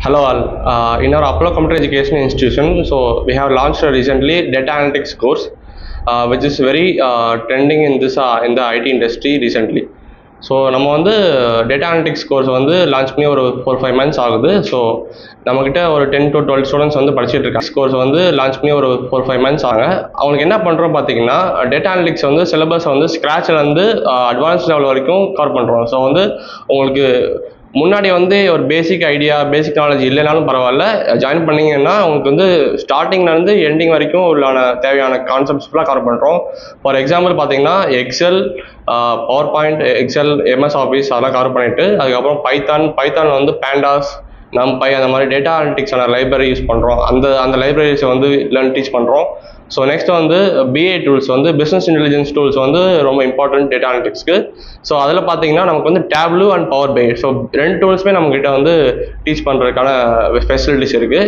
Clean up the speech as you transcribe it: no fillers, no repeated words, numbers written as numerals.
Hello all. In our Apollo Computer Education Institution, so we have launched recently data analytics course, which is very trending in the IT industry recently. So நம்ம வந்து data analytics course வந்து launch பண்ணி ஒரு 4-5 months ஆகுது. So நம்மக்கிட்ட ஒரு 10 to 12 students வந்து படிச்சுட்டு இருக்காங்க. கோர்ஸ் வந்து லான்ச் பண்ணி ஒரு 4-5 months ஆகுங்க. அவங்களுக்கு என்ன பண்ணுறோம் பார்த்தீங்கன்னா, டேட்டா அனலிட்டிக்ஸ் வந்து சிலபஸ் வந்து ஸ்க்ராட்ச்லேருந்து அட்வான்ஸ் லெவல் வரைக்கும் கவர் பண்ணுறோம். ஸோ வந்து உங்களுக்கு முன்னாடி வந்து ஒரு பேசிக் ஐடியா பேசிக் நாலேஜ் இல்லைனாலும் பரவாயில்ல, ஜாயின் பண்ணிங்கன்னா உங்களுக்கு வந்து ஸ்டார்டிங்லேருந்து எண்டிங் வரைக்கும் உள்ளான தேவையான கான்செப்ட்ஸ் ஃபுல்லாக கவர் பண்ணுறோம். ஃபார் எக்ஸாம்பிள் பார்த்தீங்கன்னா excel, power point, excel, MS office அதெல்லாம் கவர் பண்ணிவிட்டு, அதுக்கப்புறம் பைத்தான் வந்து பேண்டாஸ், நம்பை அந்த மாதிரி டேட்டா அனலிட்டிக்ஸான லைப்ரரி யூஸ் பண்ணுறோம். அந்த லைப்ரரிஸை வந்து டீச் பண்ணுறோம். ஸோ நெக்ஸ்ட் வந்து பிஏ டூல்ஸ் வந்து பிஸ்னஸ் இன்டெலிஜென்ஸ் டூல்ஸ் வந்து ரொம்ப இம்பார்ட்டன்ட் டேட்டா அனலிட்டிக்ஸ்க்கு. ஸோ அதில் பார்த்தீங்கன்னா நமக்கு வந்து Tableau and power BI, so 2 டூல்ஸுமே நம்மக்கிட்ட வந்து டீச் பண்ணுறதுக்கான ஃபெசிலிட்டிஸ் இருக்குது.